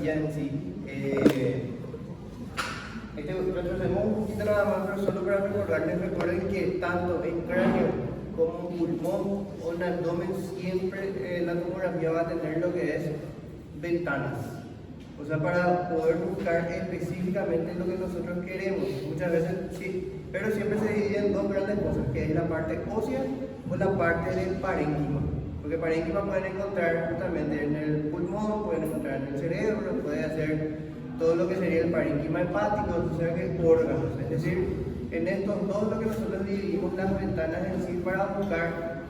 tomografía en sí. Retrocedemos un poquito nada más, pero solo para recordarles, recuerden que tanto en cráneo como en pulmón o en abdomen siempre la tomografía va a tener lo que es ventanas. O sea, para poder buscar específicamente lo que nosotros queremos. Muchas veces sí, pero siempre se divide en dos grandes cosas, que es la parte ósea o la parte del parénquima. Porque parénquima pueden encontrar justamente en el pulmón, pueden encontrar en el cerebro, puede hacer todo lo que sería el parénquima hepático, o sea que órganos. Es decir, en estos dos lo que nosotros dividimos las ventanas en sí para buscar,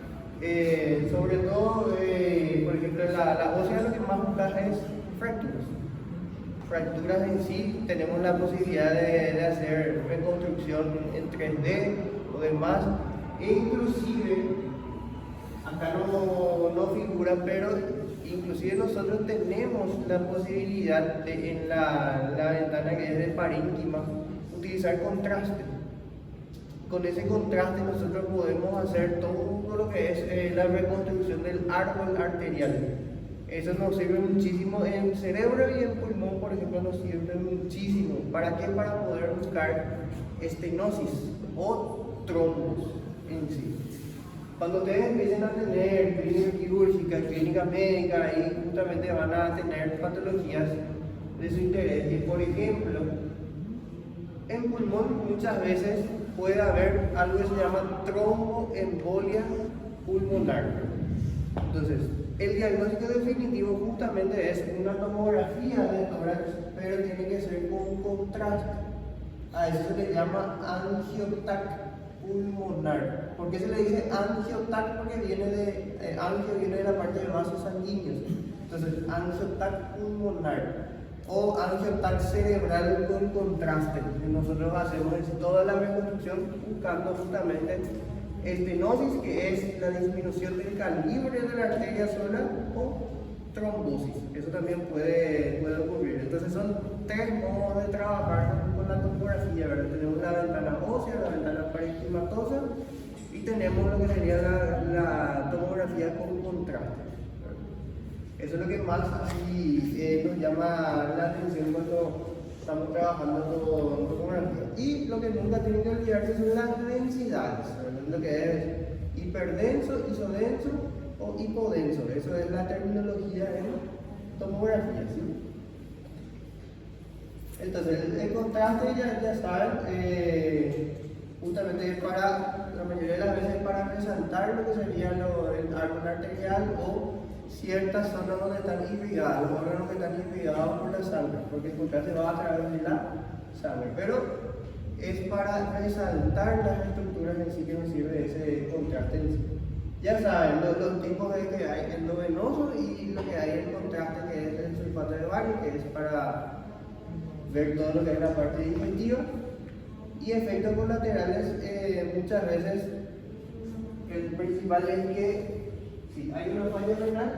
sobre todo, por ejemplo, la ósea lo que más buscas es fracturas. Fracturas en sí tenemos la posibilidad de hacer reconstrucción en 3D o demás, e inclusive, acá no figura, pero inclusive nosotros tenemos la posibilidad de, en la ventana que es de parénquima, utilizar contraste. Con ese contraste nosotros podemos hacer todo lo que es la reconstrucción del árbol arterial. Eso nos sirve muchísimo en cerebro y en pulmón, por ejemplo, nos sirve muchísimo. ¿Para qué? Para poder buscar estenosis o trombos en sí. Cuando ustedes empiecen a tener clínica quirúrgica, clínica médica, y justamente van a tener patologías de su interés. Y por ejemplo, en pulmón muchas veces puede haber algo que se llama tromboembolia pulmonar. Entonces, el diagnóstico definitivo justamente es una tomografía de tórax, pero tiene que ser con contraste. A eso se le llama angiotac pulmonar. ¿Por qué se le dice angiotac? Porque viene de angio viene de la parte de vasos sanguíneos. Entonces, angiotac pulmonar o angiotac cerebral con contraste. Nosotros hacemos toda la reconstrucción buscando justamente estenosis, que es la disminución del calibre de la arteria sola, o trombosis. Eso también puede ocurrir. Entonces son tres modos de trabajar con la tomografía, ¿verdad? Tenemos la ventana ósea, la ventana parenquimatosa, y tenemos lo que sería la tomografía con contraste. Eso es lo que más así nos llama la atención cuando estamos trabajando con tomografía. Y lo que nunca tienen que olvidarse son las densidades, ¿verdad? Lo que es hiperdenso, isodenso o hipodenso. Eso es la terminología en tomografía, ¿sí? Entonces, el contraste ya saben, justamente para, la mayoría de las veces, para resaltar lo que sería el árbol arterial o ciertas zonas donde están irrigados, los órganos que están irrigados por la sangre, porque el contraste va a través de la sangre, pero es para resaltar las estructuras en sí que nos sirve ese contraste en sí. Ya saben, los tipos de que hay endovenoso y lo que hay en contraste, que es el sulfato de bario, que es para ver todo lo que es la parte digestiva, y efectos colaterales. Muchas veces el principal es que si hay una falla renal,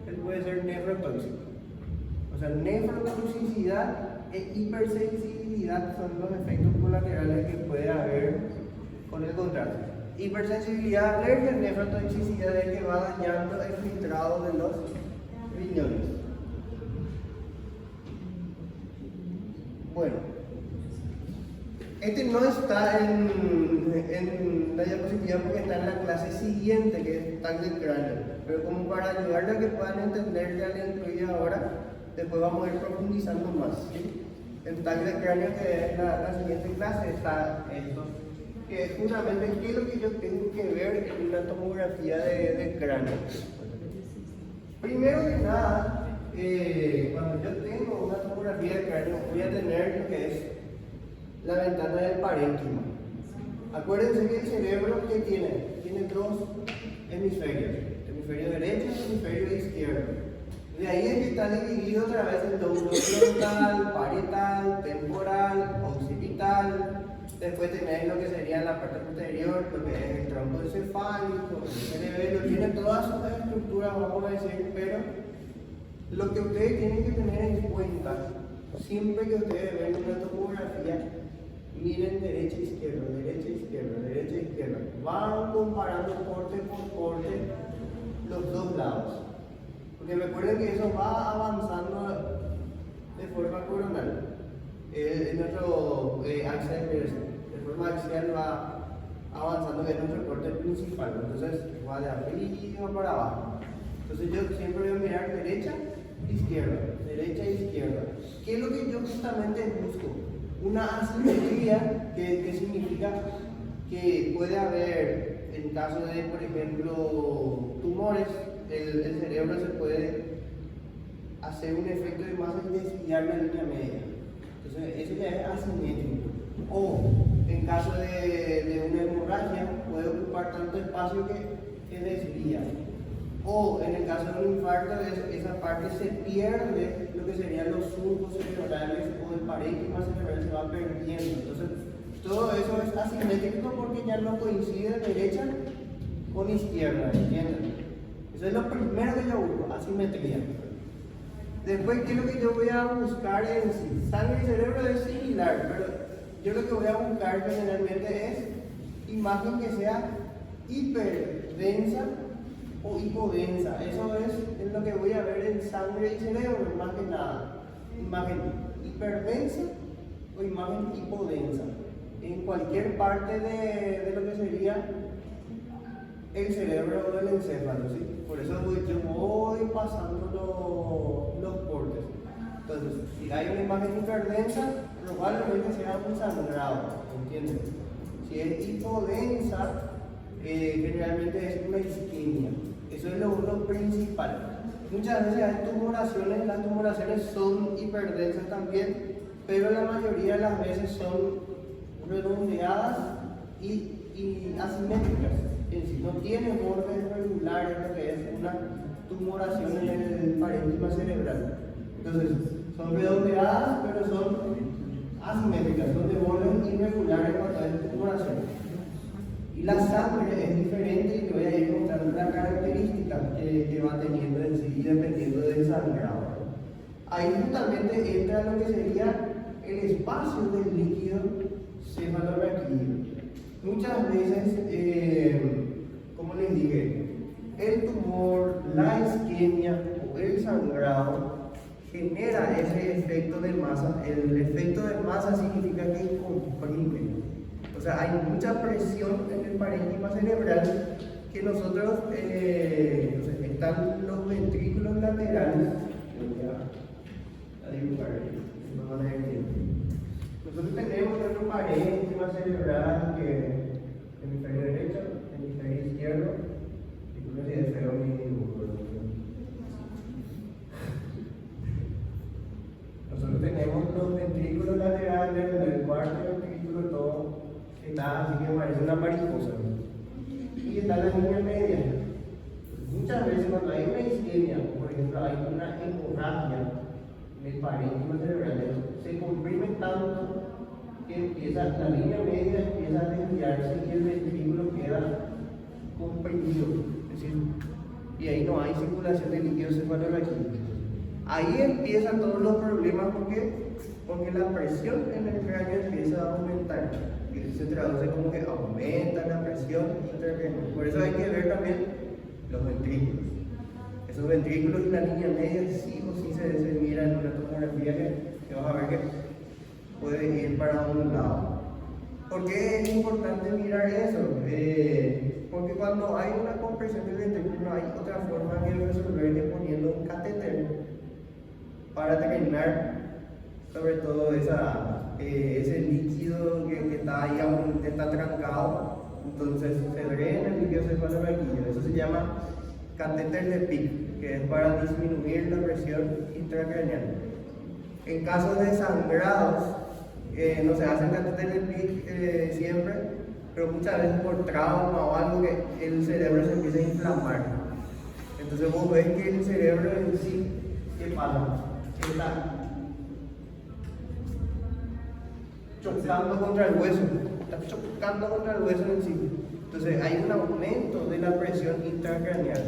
él puede ser nefrotóxico. O sea, nefrotoxicidad e hipersensibilidad son los efectos colaterales que puede haber con el contraste. Hipersensibilidad, alergia, nefrotoxicidad es que va dañando el filtrado de los riñones. Bueno, este no está en la diapositiva porque está en la clase siguiente, que es TAC del cráneo, pero como para ayudarle a que puedan entender ya la incluida ahora, después vamos a ir profundizando más, ¿sí? El TAC del cráneo, que es la siguiente clase, está esto, que es justamente qué es lo que yo tengo que ver en una tomografía de cráneo. Primero que nada, cuando yo tengo una tomografía de cráneo, voy a tener lo que es la ventana del parénquima. Acuérdense que el cerebro, ¿qué tiene? Tiene dos hemisferios, hemisferio derecho y hemisferio izquierdo. De ahí es que está dividido otra vez en lóbulo frontal, parietal, temporal, occipital. Después tenéis lo que sería en la parte posterior, lo que es el tronco encefálico, el cerebelo, tiene todas sus estructuras, vamos a decir, pero lo que ustedes tienen que tener en cuenta, siempre que ustedes ven una tomografía, miren derecha, izquierda, derecha, izquierda, derecha, izquierda. Van comparando corte por corte los dos lados. Porque recuerden que eso va avanzando de forma coronal. En nuestro axis de inversión. De forma axial va avanzando en nuestro corte principal. Entonces va de arriba para abajo. Entonces yo siempre voy a mirar derecha, izquierda, derecha, izquierda. ¿Qué es lo que yo justamente busco? Una asimetría que significa que puede haber, en caso de, por ejemplo, tumores, el cerebro se puede hacer un efecto de masa y desviar la línea media. Entonces, eso ya es asimétrico. O, en caso de una hemorragia, puede ocupar tanto espacio que desvía. O, en el caso de un infarto, esa parte se pierde, lo que serían los surcos cerebrales o el parénquima cerebral se va perdiendo. Entonces, todo eso es asimétrico porque ya no coincide derecha con izquierda, ¿entienden? Eso es lo primero que yo busco, asimetría. Después, ¿qué es lo que yo voy a buscar en sí? Sangre y cerebro es similar, pero yo lo que voy a buscar generalmente es imagen que sea hiperdensa o hipodensa. Eso es lo que voy a ver en sangre y cerebro, más que nada. Imagen hiperdensa o imagen hipodensa. En cualquier parte de lo que sería el cerebro o el encéfalo, ¿sí? Por eso yo voy pasando los cortes. Entonces, si hay una imagen hiperdensa, probablemente sea un sangrado, ¿entienden? Si es hipodensa, generalmente es una isquemia. Eso es lo principal. Muchas veces hay tumoraciones, las tumoraciones son hiperdensas también, pero la mayoría de las veces son redondeadas y asimétricas. Es decir, no tiene bordes regulares, lo que es una tumoración en el parénquima cerebral. Entonces, son redondeadas, pero son asimétricas, son de bordes irregulares cuando es tumoración. Y la sangre es diferente y te voy a ir mostrando la característica que va teniendo en sí, dependiendo del sangrado. Ahí justamente entra lo que sería el espacio del líquido cefalorraquídeo. Muchas veces, como les dije, el tumor, la isquemia o el sangrado genera ese efecto de masa. El efecto de masa significa que comprime. O sea, hay mucha presión en el parénquima cerebral que nosotros, están los ventrículos laterales. Nosotros tenemos nuestro parénquima cerebral que hemisferio derecho, hemisferio izquierdo, y no sé si feo mi dibujo. Nosotros tenemos los ventrículos laterales, el cuarto ventrículo, todo está así que parece una mariposa. Y está la línea media. Muchas veces cuando hay una isquemia, por ejemplo, hay una hemorragia en el parénquima cerebral, se comprime tanto que empieza, la línea media empieza a desviarse y el ventrículo queda comprimido. Es decir, y ahí no hay circulación de líquido cefalorraquídeo. Ahí empiezan todos los problemas porque la presión en el cráneo empieza a aumentar. Y se traduce como que aumenta la presión intracraneal. Por eso hay que ver también los ventrículos. Esos ventrículos y la línea media sí o sí se miran en una tomografía que vas a ver que puede ir para un lado. ¿Por qué es importante mirar eso? Porque cuando hay una compresión del ventrículo hay otra forma de resolver que poniendo un catéter para drenar sobre todo ese líquido que está ahí aún está trancado. Entonces se drena el líquido cefalorraquídeo. Eso se llama catéter de PIC, que es para disminuir la presión intracraneal. En caso de sangrados, no se hace catéter de PIC siempre, pero muchas veces por trauma o algo que el cerebro se empieza a inflamar. Entonces vos ves que el cerebro en sí, ¿qué pasa? Está chocando contra el hueso, en sí. Entonces hay un aumento de la presión intracraneal.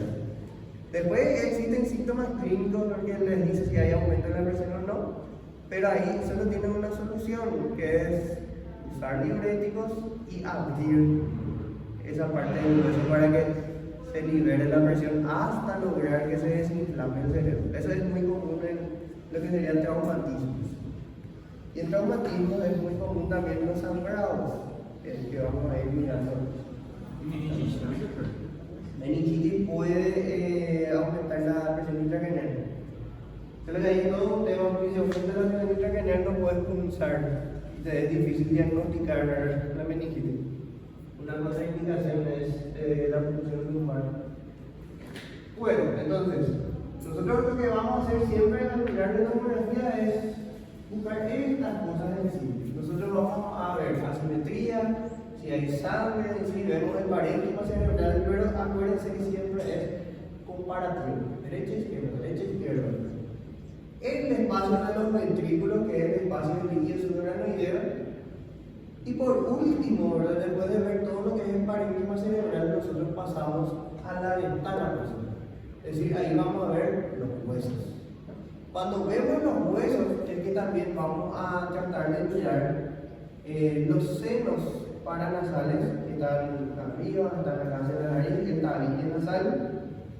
Después existen síntomas clínicos porque les dice si hay aumento de la presión o no, pero ahí solo tienen una solución, que es usar diuréticos y abrir esa parte del hueso para que se libere la presión hasta lograr que se desinflame el cerebro. Eso es muy común lo que serían traumatismos. Y el traumatismo es muy común también en los sangrados, que vamos a ir mirando. Meningitis puede aumentar la presión intracraneal. Pero de ahí todo un tema, porque si aumenta la presión intracraneal no puedes pulsar. Es difícil diagnosticar la meningitis. Una contraindicación es la punción lumbar. Bueno, entonces, nosotros lo que vamos a hacer siempre al mirar la tomografía es buscar estas cosas en sí. Nosotros vamos a ver asimetría, si hay sangre, si vemos el parénquima cerebral, pero acuérdense que siempre es comparativo, derecha, izquierda. El espacio de los ventrículos, que es el espacio del líquido subaracnoideo. Y por último, ¿verdad? Después de ver todo lo que es el parénquima cerebral, nosotros pasamos a la ventana. Es decir, ahí vamos a ver los huesos. Cuando vemos los huesos, es que también vamos a tratar de mirar los senos paranasales que están arriba, están acá hacia la nariz, el tabique nasal.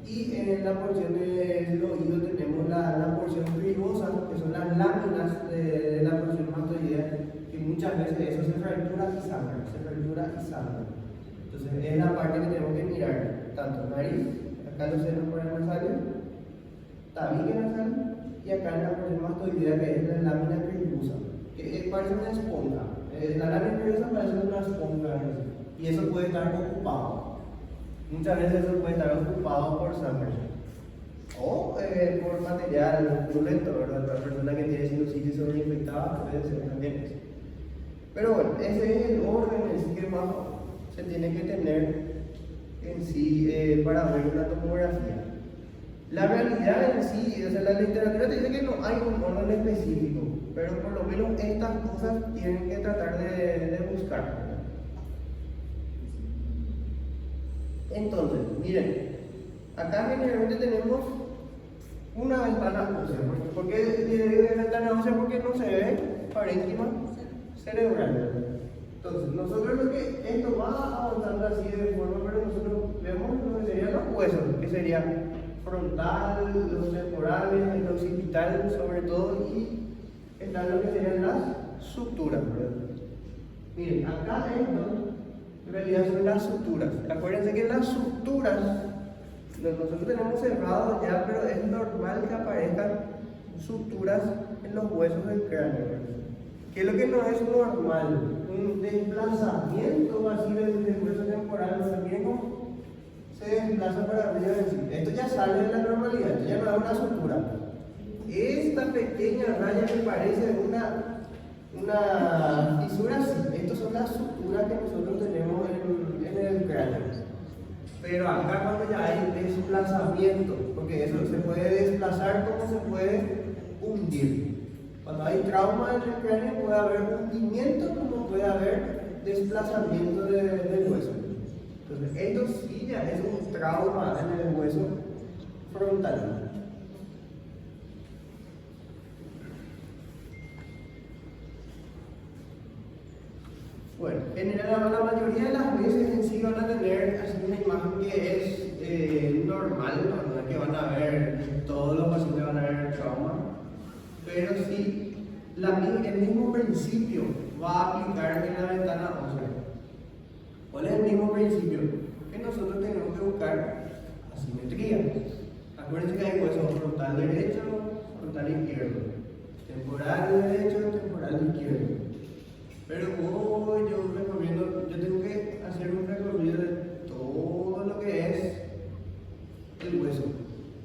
Y en la porción del oído tenemos la porción rugosa, que son las láminas de la porción mastoidea, que muchas veces eso se fractura y sangra. Entonces es la parte que tenemos que mirar, tanto nariz, acá los senos paranasales, tabique nasal, y acá en la porción mastoidea, que es la lámina rugosa, que parece una esponja. La lámina rugosa parece una esponja, y eso puede estar ocupado. Muchas veces eso puede estar ocupado por sangre o por material purulento, ¿verdad? La persona que tiene sinusitis sobreinfectada puede ser también eso. Pero bueno, ese es el orden en sí que más se tiene que tener en sí para ver una tomografía. La realidad en sí, o sea, la literatura te dice que no hay un orden específico, pero por lo menos estas cosas tienen que tratar de buscar. Entonces, miren, acá generalmente tenemos una ventana ósea. ¿Por qué digo ventana ósea? Porque no se ve parénquima cerebral. Entonces, nosotros lo que esto va avanzando así de forma, pero nosotros vemos lo que serían los huesos, que sería frontal, los temporales, el occipital sobre todo, y están lo que serían las suturas, ¿verdad? Miren, acá esto en realidad son las suturas. Acuérdense que las suturas, nosotros tenemos cerrados ya, pero es normal que aparezcan suturas en los huesos del cráneo. ¿Qué es lo que no es normal? Un desplazamiento así del hueso temporal, no sé bien cómo se desplaza para arriba de sí. Esto ya sale de la normalidad, esto ya no es una sutura. Esta pequeña raya que parece una fisura, sí, estas son las suturas que nosotros tenemos en el cráneo. Pero acá cuando ya hay desplazamiento, porque eso se puede desplazar como se puede hundir. Cuando hay trauma en el cráneo puede haber hundimiento como puede haber desplazamiento del hueso. Entonces esto sí ya es un trauma en el hueso frontal. Bueno, en general la mayoría de las veces en sí van a tener así una imagen que es normal, no es que van a ver, todos los pacientes van a ver trauma, pero sí el mismo principio va a aplicar en la ventana ósea. ¿Cuál es el mismo principio? Que nosotros tenemos que buscar asimetría. Acuérdense que hay hueso frontal derecho, frontal izquierdo, temporal derecho, temporal izquierdo. Pero yo tengo que hacer un recorrido de todo lo que es el hueso.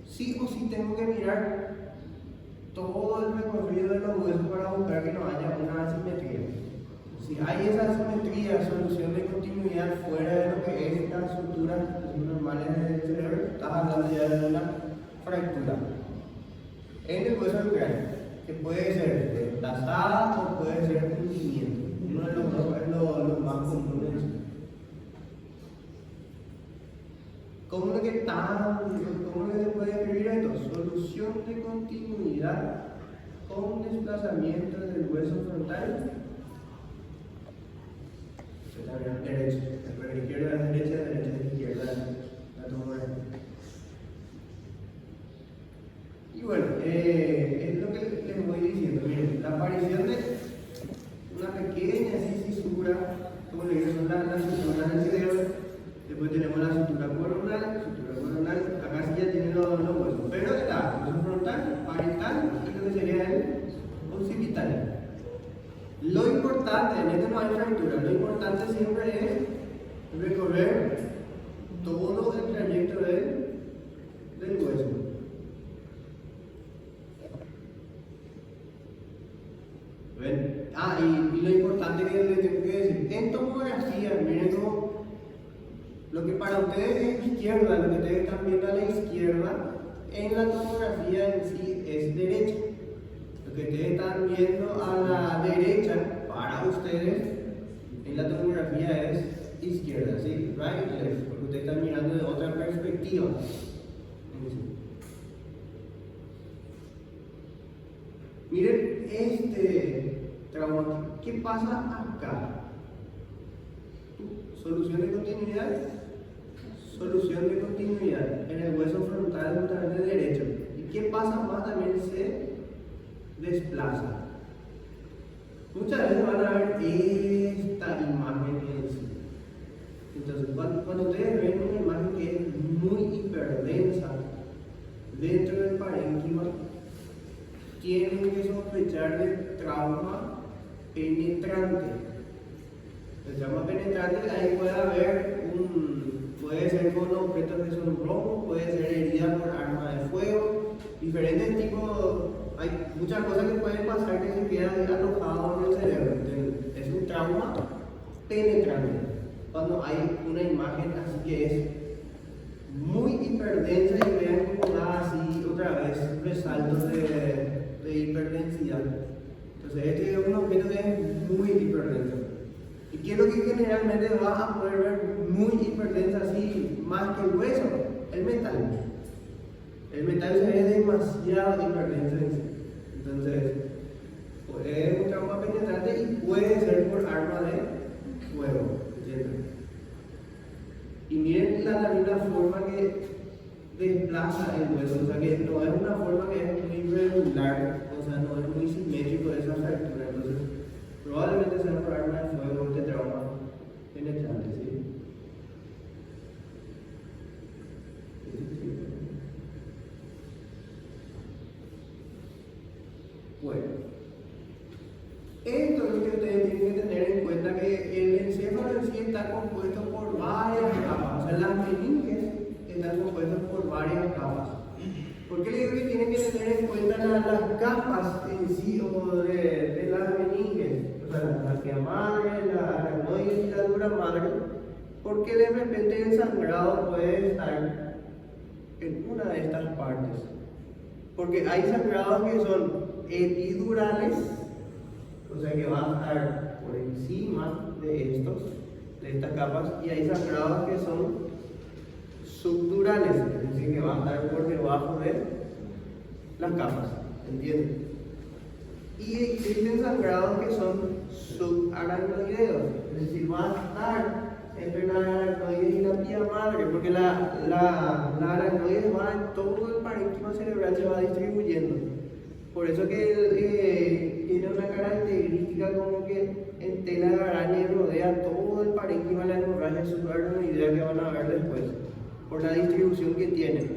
Sí o sí tengo que mirar todo el recorrido de los huesos para buscar que no haya una asimetría. Si hay esa asimetría, solución de continuidad fuera de lo que es las estructuras normales del cerebro, estás hablando ya de una fractura en el hueso del cráneo, que puede ser desplazada o puede ser hundimiento. Uno de los dos es lo más común. ¿Cómo es que se puede escribir esto? Solución de continuidad con desplazamiento del hueso frontal. Derecha, izquierda a la derecha, derecha a la izquierda, la tomografía. Y Y bueno, es lo que les voy diciendo. Miren, la aparición de una pequeña fisura, como le digo, son las suturas del cerebro. Después tenemos la sutura coronal, acá sí ya tienen los huesos. Pero está el hueso frontal, parietal y lo que sería el occipital. Lo importante, en esto no hay fractura, lo importante siempre es recorrer todo el trayecto del hueso. ¿Ven? Y lo importante que les tengo que decir, en tomografía, miren cómo lo que para ustedes es izquierda, lo que ustedes están viendo a la izquierda, en la tomografía en sí es derecha. Lo que ustedes están viendo a la derecha, para ustedes, en la tomografía es izquierda, ¿sí? Right, left, porque ustedes están mirando de otra perspectiva. Miren este trauma, ¿qué pasa acá? Solución de continuidad. Solución de continuidad en el hueso frontal justamente derecho. ¿Y qué pasa más? También se desplaza. Muchas veces van a ver esta imagen en sí. Entonces, cuando ustedes ven una imagen que es muy hiperdensa dentro del parénquima, tienen que sospechar de trauma penetrante. El trauma penetrante, ahí puede haber puede ser con objetos que son rojos, puede ser herida por arma de fuego, diferentes tipos, hay muchas cosas que pueden pasar que se quedan alojados en el cerebro. Entonces, es un trauma penetrante. Cuando hay una imagen así que es muy hiperdensa y vean como da así otra vez resaltos de hiperdensidad. Entonces, este es un objeto que es muy hiperdenso. ¿Y qué es lo que generalmente vas a poder ver muy hiperdensa así, más que el hueso? El metal. El metal se ve demasiado hiperdenso en sí. Entonces, es un trauma penetrante y puede ser por arma de fuego. ¿Entienden? Y miren la forma que desplaza el hueso, o sea que no es una forma que es muy regular, o sea, no es muy simétrico esa fractura. Entonces, probablemente sea por arma de fuego este trauma penetrante, ¿sí? Bueno, esto es lo que ustedes tienen que tener en cuenta, que el encéfalo en sí está compuesto por varias capas, o sea, las meninges están compuestas por varias capas. ¿Por qué le digo que tienen que tener en cuenta las capas en sí o de las meninges? O sea, la que madre, la aracnoide y la dura madre, porque de repente el sangrado puede estar en una de estas partes. Porque hay sangrados que son epidurales, o sea que van a estar por encima de estas capas, y hay sangrados que son subdurales, es decir, que van a estar por debajo de las capas, ¿entienden? Y existen sangrados que son subaracnoideos, es decir, van a estar entre la aracnoide y la pía madre, porque la aracnoide va en todo el parénquima cerebral, se va distribuyendo. Por eso que tiene una característica como que en tela de araña rodea todo el parénquima la hemorragia subaracnoidea que van a ver después, por la distribución que tiene.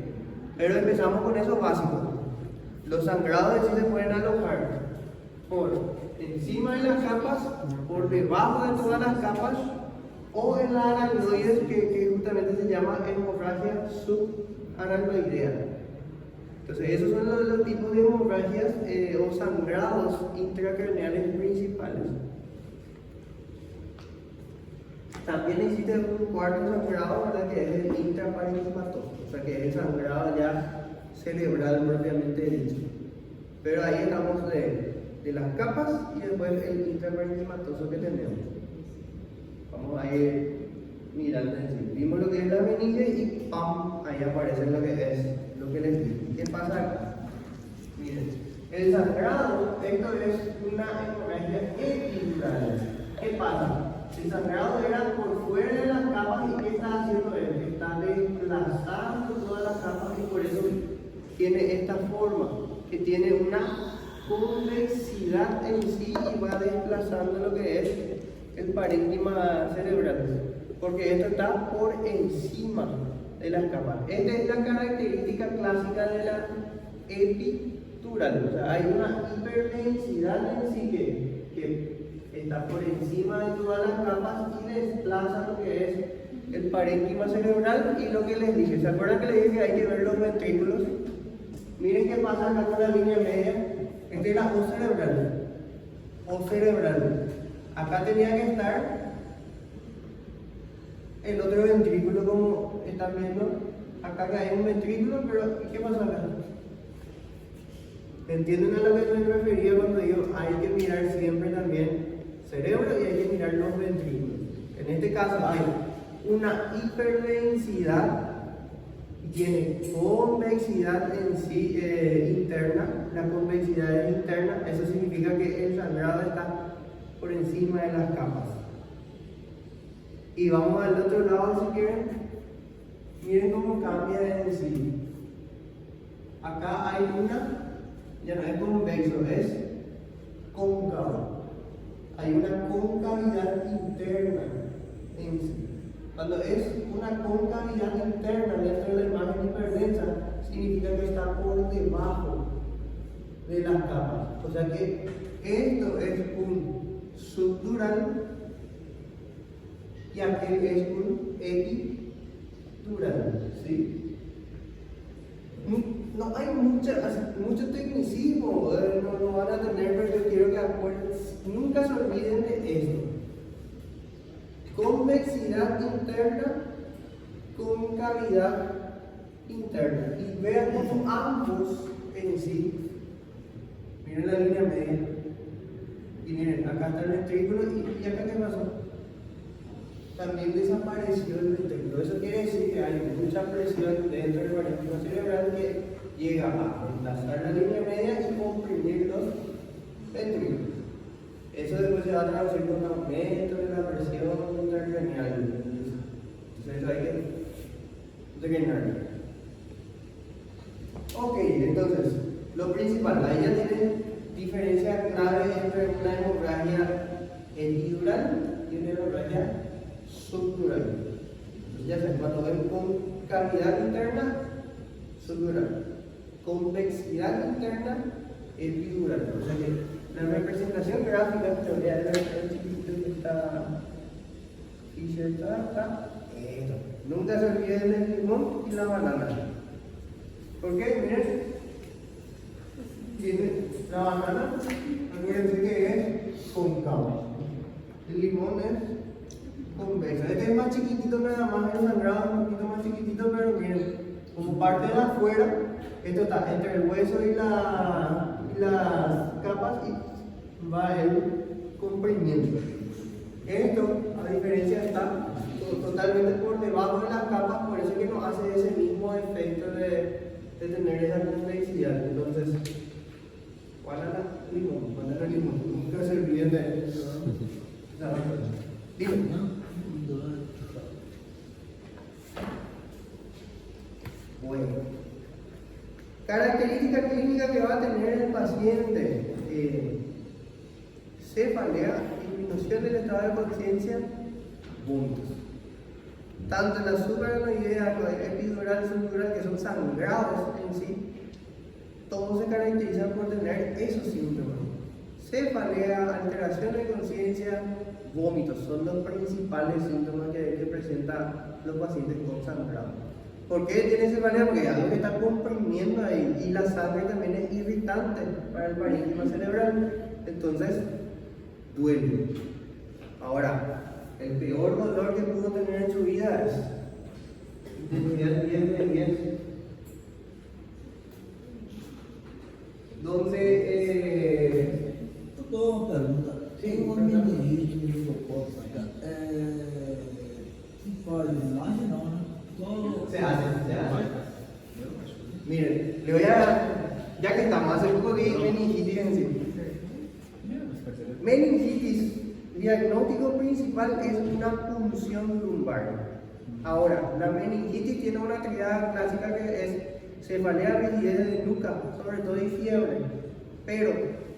Pero empezamos con eso básico. Los sangrados sí se pueden alojar por encima de las capas, por debajo de todas las capas, o en la aracnoides, que justamente se llama hemorragia subaracnoidea. Entonces, esos son los tipos de hemorragias o sangrados intracraneales principales. También existe un cuarto sangrado, ¿verdad?, que es el intraparenquimatoso, o sea que es el sangrado ya cerebral propiamente dicho. Pero ahí estamos de las capas y después el intraparenquimatoso que tenemos. Vamos a ir mirando así. Vimos lo que es la meninge y ¡pam! Ahí aparece lo que es lo que les digo. ¿Qué pasa acá? Miren, el sangrado, esto es una hemorragia epidural. ¿Qué pasa? El sangrado era por fuera de las capas, y ¿qué está haciendo él? Está desplazando todas las capas, y por eso tiene esta forma, que tiene una convexidad en sí y va desplazando lo que es el parénquima cerebral, porque esto está por encima de las capas. Esta es la característica clásica de la epidural, o sea, hay una hiperdensidad en sí que está por encima de todas las capas y desplaza lo que es el parénquima cerebral. Y lo que les dije, ¿se acuerdan que les dije que hay que ver los ventrículos? Miren qué pasa acá con la línea media. Esta es la O cerebral. O cerebral. Acá tenía que estar el otro ventrículo, como están viendo. Acá hay un ventrículo, pero ¿qué pasa acá? ¿Entienden a lo que me refería cuando digo hay que mirar siempre también cerebro y hay que mirar los ventrículos? En este caso hay una hiperdensidad y tiene convexidad en sí interna. La convexidad es interna, eso significa que el sangrado está por encima de las capas. Y vamos al otro lado si quieren. Miren cómo cambia en sí. Acá hay una, ya no es convexo, es cóncavo. Hay una concavidad interna en sí. Cuando es una concavidad interna dentro de la imagen hiperdensa, significa que está por debajo de las capas. O sea que esto es un subdural y aquel es un epidural. ¿Sí? No hay mucho tecnicismo, no van a tener, pero yo quiero que nunca se olviden de esto. Convexidad interna, concavidad interna. Y vean cómo ambos en sí, miren la línea media, y miren, acá está el ventrículo, y acá ¿qué pasó? También desapareció el ventrículo. Eso quiere decir que hay mucha presión dentro del parénquima cerebral que llega a desplazar la línea media y comprimir los ventrículos. Eso después se va a traducir con un aumento de la presión intracraneal. Entonces eso hay que rellenarlo. Ok, entonces, lo principal, ahí ya tienen diferencia clave entre una hemorragia epidural y una hemorragia subdural. Entonces ya saben, cuando ven concavidad interna, subdural. Convexidad interna, epidural. O sea que la representación gráfica, te voy a dar el chiquitito que está está esto. Nunca se olviden del limón y la banana. ¿Por qué? Miren, tiene la banana, acuérdense que es cóncavo. El limón es convexo. Este es más chiquitito nada más, el sangrado es un poquito más chiquitito, pero miren, como parte de afuera, esto está entre el hueso y las capas y va el comprimiendo. Esto, a diferencia, está totalmente por debajo de las capas, por eso es que no hace ese mismo efecto de tener esa convexidad. Entonces, banana, limón, nunca se olviden de eso. Dime. Bueno, característica clínica que va a tener el paciente: cefalea, disminución del estado de conciencia, vómitos. Tanto la supraranoidea como la epidural, subdural, que son sangrados en sí, todos se caracterizan por tener esos síntomas: cefalea, alteración de conciencia, vómitos. Son los principales síntomas que presentan los pacientes con sangrado. ¿Por qué tiene cefalea? Porque hay algo que está comprimiendo ahí, y la sangre también es irritante para el parénquima cerebral, entonces duele. Ahora, el peor dolor que pudo tener en su vida es intensidad 10 de 10, donde Dos preguntas. Sí, Tengo un meningitis, acá. Por el lenguaje, no. Todo. se hace. Miren, le voy a, ya que estamos, hace poco de meningitis en sí. Meningitis, diagnóstico principal es una punción lumbar. Ahora, la meningitis tiene una actividad clásica que es cefalea, rigidez de nuca, sobre todo y fiebre. Pero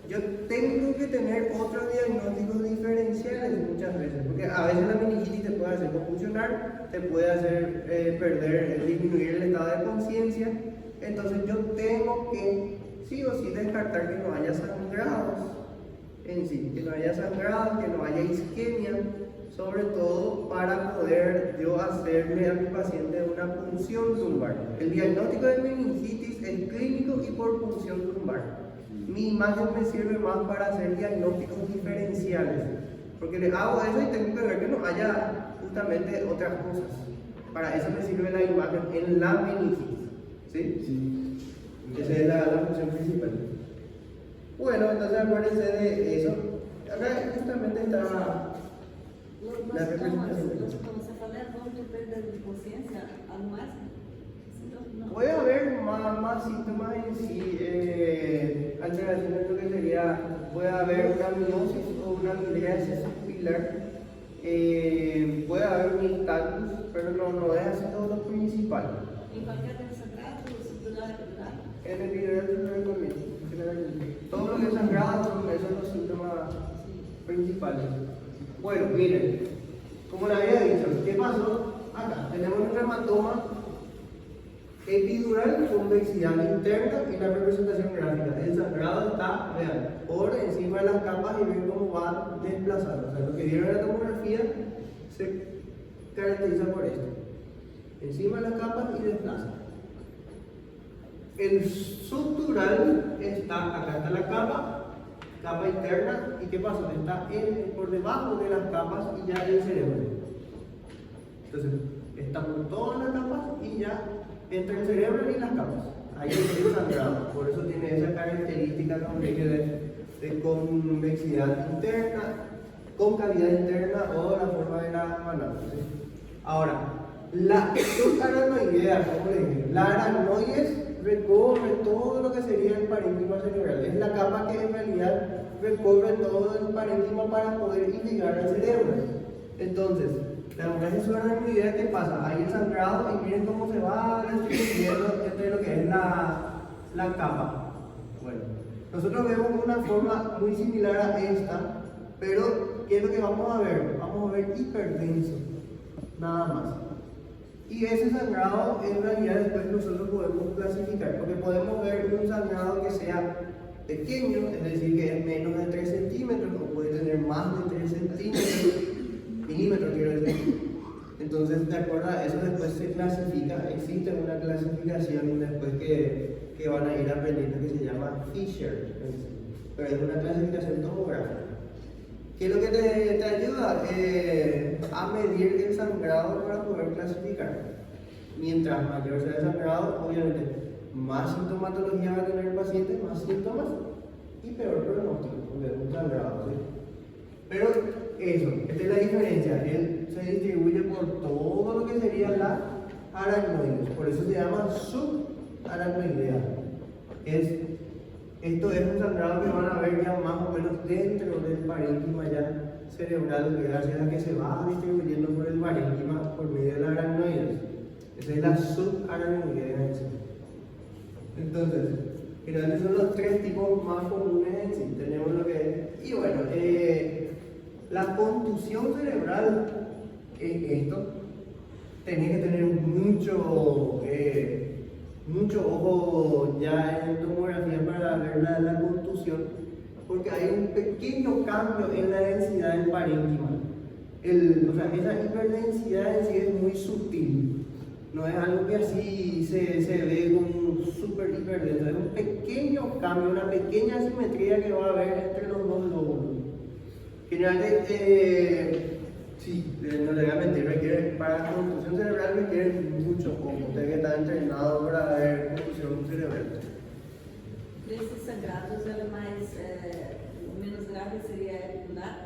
yo tengo que tener otros diagnósticos diferenciales muchas veces, porque a veces la meningitis te puede hacer convulsionar, te puede hacer disminuir el estado de conciencia. Entonces yo tengo que sí o sí descartar que no haya sangrados en sí, que no haya sangrados, que no haya isquemia, sobre todo para poder yo hacerle a mi paciente una punción lumbar. El diagnóstico de meningitis es clínico y por punción lumbar. Mi imagen me sirve más para hacer diagnósticos diferenciales, porque le hago eso y tengo que ver que no haya justamente otras cosas. Para eso me sirve la imagen en la meningitis. ¿Sí? Sí. Esa es la función principal. Bueno, entonces acuérdense de eso. Acá justamente está la representación. Como se fala, vamos a perder de conciencia, algo más. Puede haber más síntomas en sí, alteraciones, lo que sería, puede haber una miosis o una miliasis pilar, puede haber un ictalus, pero no es así lo principal. En cualquier sangrado, subdural, En el epidural también, todo lo que es sangrado son esos los síntomas principales. Bueno, miren, como les había dicho, ¿qué pasó? Acá tenemos un hematoma epidural, convexidad interna y la representación gráfica. El sangrado está, vean, por encima de las capas y ven cómo va desplazando. O sea, lo que vieron en la tomografía se caracteriza por esto. Encima de las capas y desplaza. El subdural está, acá está la capa interna, y ¿qué pasó? Está por debajo de las capas y ya el cerebro. Entonces, está por todas las capas y ya entre el cerebro y las capas. Ahí es el sangrado. Por eso tiene esa característica, como dije, de convexidad interna, concavidad interna o la forma de la maná. ¿Sí? Ahora, la subaracnoidea, como le dije, la aracnoides recorre todo lo que sería el parénquima cerebral. Es la capa que en realidad recorre todo el parénquima para poder irrigar al cerebro. Entonces, la hemorragia subaracnoidea, ¿qué pasa? Hay el sangrado y miren cómo se va distribuyendo entre lo que es la capa. Bueno, nosotros vemos una forma muy similar a esta, pero ¿qué es lo que vamos a ver? Vamos a ver hiperdenso, nada más. Y ese sangrado en realidad después nosotros podemos clasificar, porque podemos ver un sangrado que sea pequeño, es decir, que es menos de 3 centímetros, o puede tener más de 3 milímetros, quiero decir. Entonces, de acuerdo a eso, después se clasifica, existe una clasificación después que van a ir aprendiendo que se llama Fisher, pero es una clasificación tomográfica. ¿Qué es lo que te ayuda? A medir el sangrado para poder clasificar. Mientras mayor sea el sangrado, obviamente más sintomatología va a tener el paciente, más síntomas y peor pronóstico, porque es un sangrado. ¿Sí? Pero eso, esta es la diferencia. Él se distribuye por todo lo que sería la aracnoides, por eso se llama subaracnoidea. Esto es un sangrado que van a ver ya más o menos dentro del parénquima ya cerebral, gracias a que se va distribuyendo por el parénquima por medio de la aracnoides. Esa es la subaracnoidea. Entonces, finalmente son los 3 tipos más comunes en sí. Tenemos lo que es, y bueno, la contusión cerebral es esto. Tenés que tener mucho ojo ya en tomografía para ver la contusión, porque hay un pequeño cambio en la densidad del parénquima. O sea, esa hiperdensidad en sí es muy sutil, no es algo que así se ve como súper hiperdenso, es un pequeño cambio, una pequeña asimetría que va a haber entre los dos lóbulos. Generalmente, sí, no le voy a mentir, para la contusión cerebral requiere mucho ojo. Usted que está entrenado para ver contusión cerebral. Desses sangrados, ela menos grave seria epidural,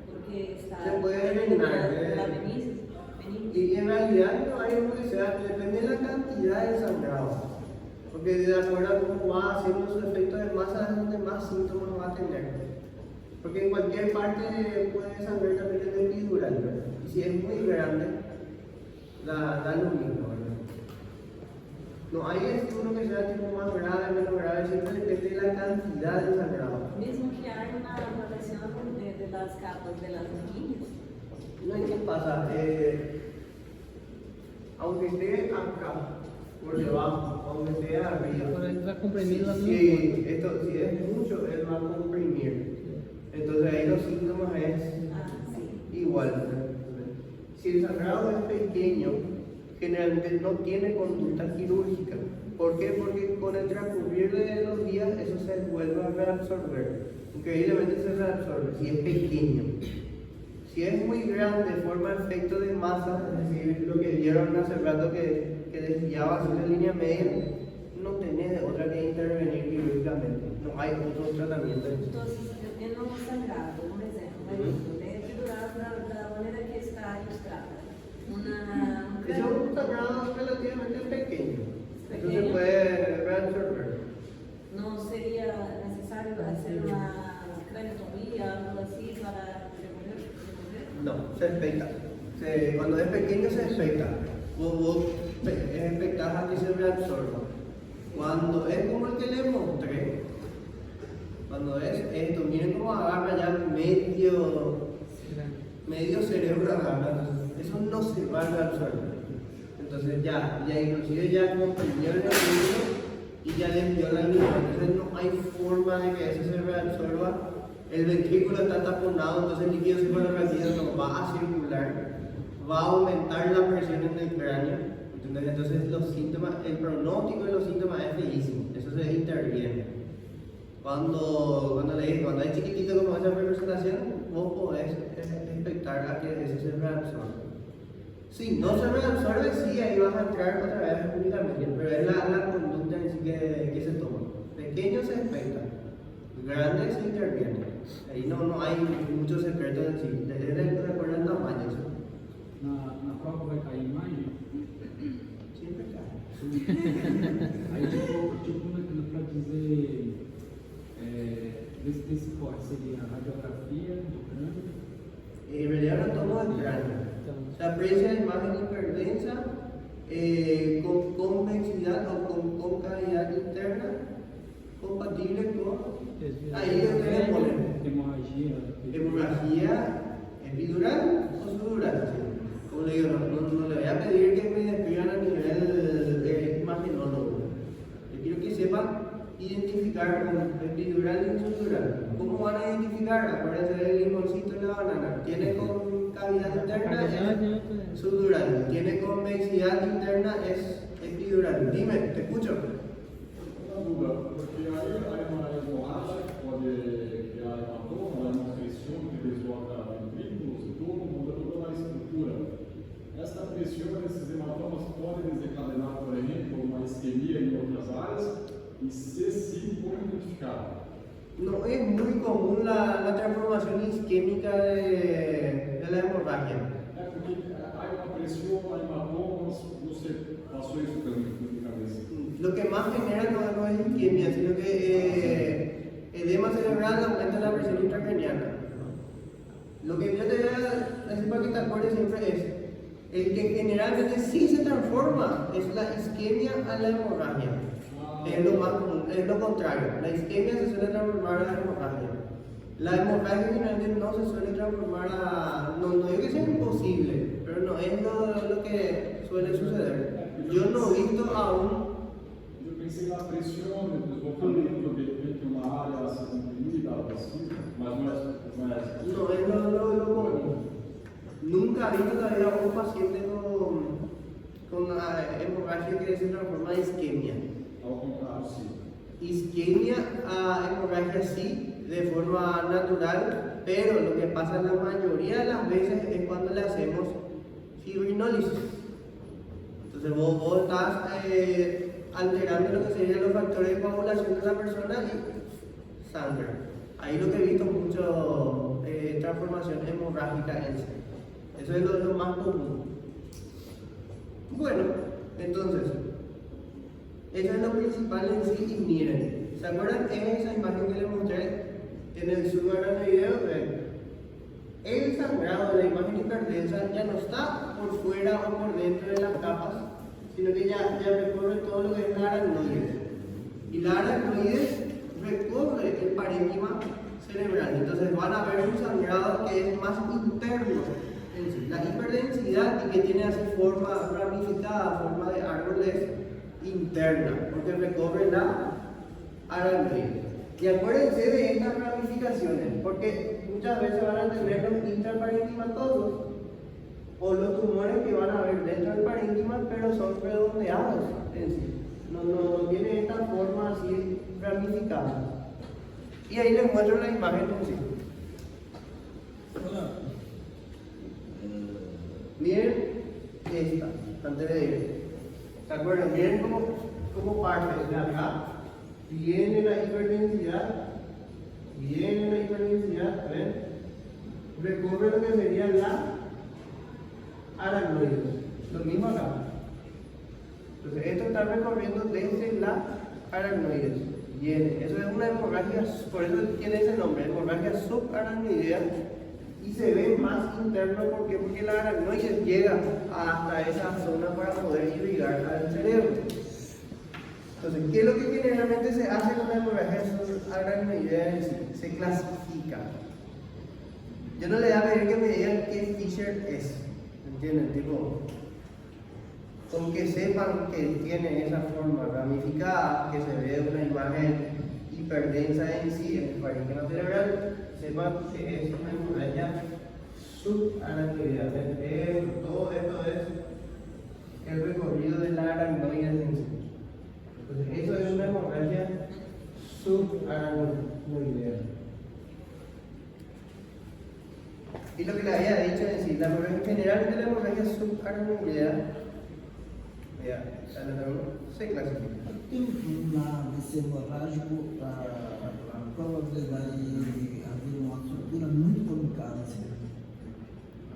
porque está Se puede eliminar. la meningitis. Y en realidad no hay uno que sea, depende de la cantidad de sangrado. Porque de acuerdo a cómo va haciendo su efecto de masa es donde más síntomas va a tener. Porque en cualquier parte puede sangrar también el epidural, ¿verdad? Y si es muy grande, da lo mismo, ¿verdad? No hay uno que sea tipo más grave, menos grave, siempre depende de la cantidad de sangrado. Mesmo que haja uma proteção das capas de las boquinhas. No hay qué pasa, aunque esté acá, por debajo, aunque esté arriba. Por ahí va a comprimir la si es mucho, él va a comprimir. Entonces ahí los síntomas es Ah, sim. igual. Si el sangrado es pequeño, generalmente no tiene conducta quirúrgica. ¿Por qué? Porque con el transcurrir de los días eso se vuelve a reabsorber. Increíblemente se reabsorbe si es pequeño. Si es muy grande, forma efecto de masa, es decir, lo que vieron hace rato que desviaba hacia la línea media, no tenés otra que intervenir quirúrgicamente. No hay otro tratamiento. Então, eu não sangrado, por exemplo, deve durar da maneira que está ilustrada. Es un sangrado relativamente pequeño. Entonces puede reabsorber. Não seria necessário fazer uma craniotomia, algo assim, para remover? No, se expecta. Cuando es pequeño se expecta. Vos expectás a que se reabsorba. Cuando es como el que le mostré, cuando es esto, miren cómo agarra ya medio cerebro agarra. Eso no se va a reabsorber. Entonces ya inclusive ya comprimió el líquido y ya desvió la línea. Entonces no hay forma de que eso se reabsorba. El ventrículo está taponado, entonces el líquido cefalorraquídeo no va a circular, va a aumentar la presión en el cráneo. Entonces los síntomas, el pronóstico de los síntomas es feísimo, eso se interviene. Cuando es chiquitito como esa representación, vos podés expectar a que eso se reabsorbe. Si no se reabsorbe, sí, ahí vas a entrar otra vez únicamente, pero es la conducta en sí que se toma. Pequeño se expecta, grande se interviene. Ahí no hay mucho secreto en sí, de acuerdo al tamaño. Na prova vai cair imagem? Siempre cae. Aí tipo para dizer desse corte seria a radiografia do crânio. En realidad no tomo el cráneo. Se aprecia la imagen hiperdensa con convexidad o con concavidad interna compatible con. Ahí ustedes ponen hemorragia epidural o subdural. Como le digo, no le voy a pedir que me describan a nivel de imagenólogo. Le quiero que sepan identificar con epidural y subdural. ¿Cómo van a identificar? Acuérdense del limoncito y la banana. Tiene concavidad interna, es subdural. Tiene convexidad interna, es epidural. Dime, te escucho. Uma dúvida, porque aí a hemorragia pode criar hematoma, uma pressão que desloca ventrículos e tudo, muda toda a estrutura. Esta pressão desses hematomas pode desencadenar, por exemplo, uma isquemia em outras áreas e se sim, como identificar? No es muy común la transformación isquémica de la hemorragia. Porque há uma pressão, há hematomas, você passou isso para mim na cabeça. Lo que más genera no es isquemia, sino que edema cerebral aumenta la presión intracraniana. Lo que yo te voy a decir para que te acuerdes siempre es, el que generalmente sí se transforma es la isquemia a la hemorragia. Es lo más común, es lo contrario. La isquemia se suele transformar a la hemorragia. La hemorragia generalmente no se suele transformar a. No digo que sea imposible, pero no es lo que suele suceder. Yo no he visto aún. Eu pensei na pressão, no deslocamento de uma área a ser comprimida, algo assim, mas não é. No es lo común. Nunca he visto todavía un paciente con hemorragia que se transforma en isquemia. Ao contrário, sim. Isquemia a hemorragia sí, de forma natural, pero lo que pasa la mayoría de las veces es cuando le hacemos fibrinólisis. Entonces vos estás alterando lo que serían los factores de coagulación de la persona y sangre. Ahí lo que he visto mucho transformación hemorrágica en sí. Eso es lo más común. Bueno, entonces, eso es lo principal en sí y miren. ¿Se acuerdan de esa imagen que les mostré en el subgrano de video? El sangrado de la imagen hiperdensa ya no está por fuera o por dentro de las capas, sino que ya recorre todo lo que es la aracnoides. Y la aracnoides recorre el parénquima cerebral. Entonces van a ver un sangrado que es más interno en sí. La hiperdensidad y que tiene así forma ramificada, forma de árboles interna, porque recorre la aracnoide. Y acuérdense de estas ramificaciones, porque muchas veces van a tener los intraparenquimatosos o los tumores que van a ver dentro del parénquima, pero son redondeados en sí. No tiene esta forma así ramificada. Y ahí les muestro la imagen en sí. Ahora, Miren esta, antes de ir. ¿Se acuerdan? Miren cómo parte de acá. Viene la hiperdensidad. ¿Ven? Recorre lo que sería la aracnoide. Lo mismo acá. Entonces, esto está recorriendo desde la aracnoide. Viene. Eso es una hemorragia, por eso tiene ese nombre, hemorragia subaracnoidea. Y se ve más interno, ¿por qué? Porque la aracnoide llega hasta esa zona para poder irrigar al cerebro. Entonces, ¿qué es lo que generalmente se hace con la hemorragia subaracnoidea? Se clasifica. Yo no le voy a pedir que me digan qué Fisher es, ¿entienden? Tipo, con que sepan que tiene esa forma ramificada, que se ve una imagen hiperdensa en sí, en el parénquima cerebral, sepan que es una hemorragia subaracnoidea. Todo esto es el recorrido de la aracnoide en sí. Entonces, eso es una hemorragia subaracnoidea. Y lo que le había dicho es decir, generalmente la hemorragia subaracnoidea se clasifica. tem desse hemorrágico, qual a probabilidade de haver uma estrutura muito complicada assim?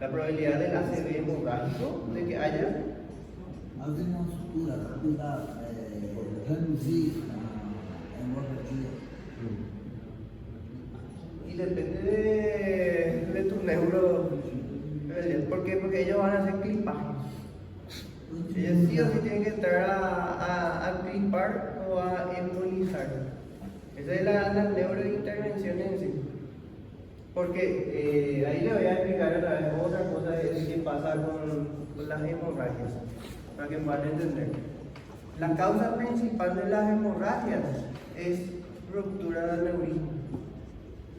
La probabilidad del ACV hemorrágico de que haya Haver uma estrutura para reduzir a hemorragia. y depende de tu neuro. ¿Por qué? Porque ellos van a hacer clipaje. Ellos sí o sí tienen que entrar a clipar o a embolizar. Esa es la neurointervención en sí. Porque ahí le voy a explicar otra cosa de qué pasa con las hemorragias, para que puedan entender. La causa principal de las hemorragias es ruptura de aneurisma.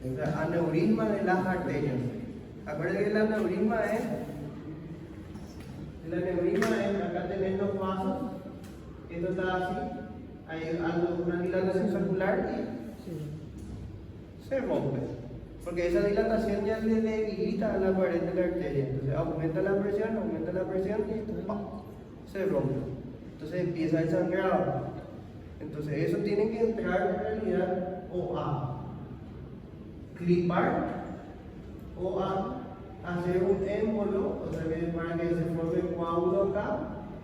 O sea, aneurisma de las arterias. Acuérdense que el aneurisma es, acá tenés los vasos, esto está así, hay una dilatación circular y se rompe. Porque esa dilatación ya le debilita a la pared de la arteria. Entonces aumenta la presión y ¡pam!, se rompe. Entonces empieza el sangrado. Entonces eso tiene que entrar en realidad o a clipar o a hacer un émbolo, otra vez para que se forme un coágulo acá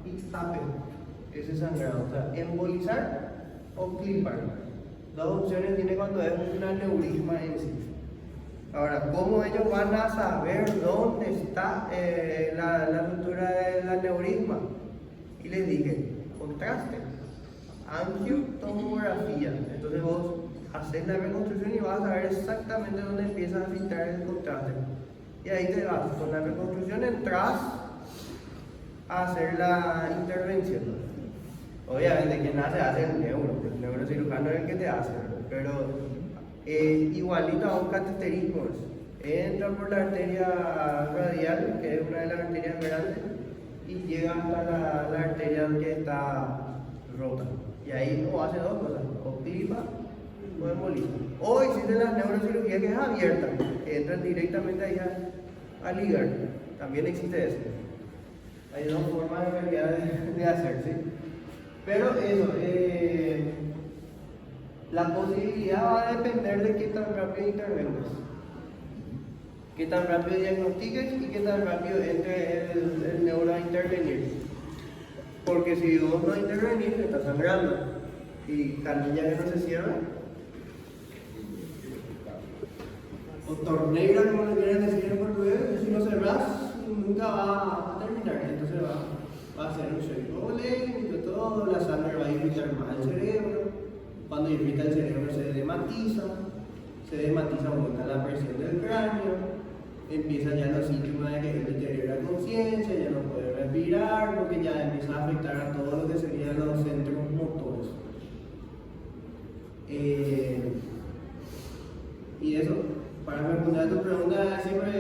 y tape ese sangrado. O sea, embolizar o clipar. Dos opciones tiene cuando es un aneurisma en sí. Ahora, ¿cómo ellos van a saber dónde está la ruptura del aneurisma? Y les dije, contraste, angiotomografía. Entonces vos haces la reconstrucción y vas a saber exactamente dónde empieza a filtrar el contraste. Y ahí te vas, con la reconstrucción entras a hacer la intervención. Obviamente quien hace el neurocirujano es el que te hace, pero igualito a un cateterismo. Entra por la arteria radial, que es una de las arterias grandes, y llega hasta la arteria que está rota. Y ahí o hace dos cosas, o clipa o emboliza. O existe la neurocirugía que es abierta, que entran directamente ahí al hígado. También existe eso. Hay dos formas en realidad de hacer, ¿sí? Pero eso, la posibilidad va a depender de qué tan rápido intervengas, qué tan rápido diagnostiques y qué tan rápido entre el neuro a intervenir. Porque si vos no intervenís, está sangrando y canilla que no se cierra, o torneira, como le quieren decir en portugués, si no cerrás, nunca va a terminar, entonces va a ser un shock. irritar más el cerebro. Cuando irrita el cerebro se dematiza, aumenta la presión del cráneo, empiezan ya los síntomas de que él deteriora la conciencia, ya no puede respirar, porque ya empieza a afectar a todo lo que serían los centros motores. Y eso, para responder a tu pregunta, siempre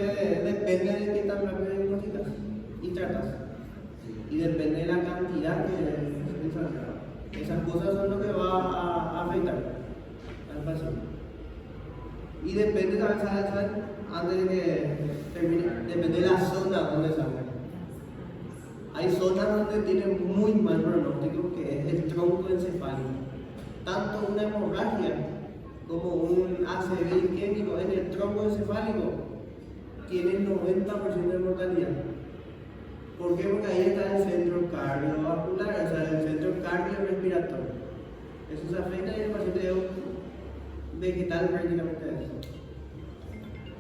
depende de qué tan rápido diagnosticas y tratas. Y depende de la cantidad que es. Esas cosas son lo que va a afectar al paciente. Y depende también, ¿sabes? Antes de que termine, depende de la zona donde salga. Hay zonas donde tienen muy mal pronóstico, que es el tronco encefálico. Tanto una hemorragia como un ACV isquémico en el tronco encefálico tienen 90% de mortalidad. ¿Por qué? Porque ahí está el centro cardiovascular, o sea, el centro cardiorrespiratorio. Eso se afecta y el paciente es vegetal prácticamente eso.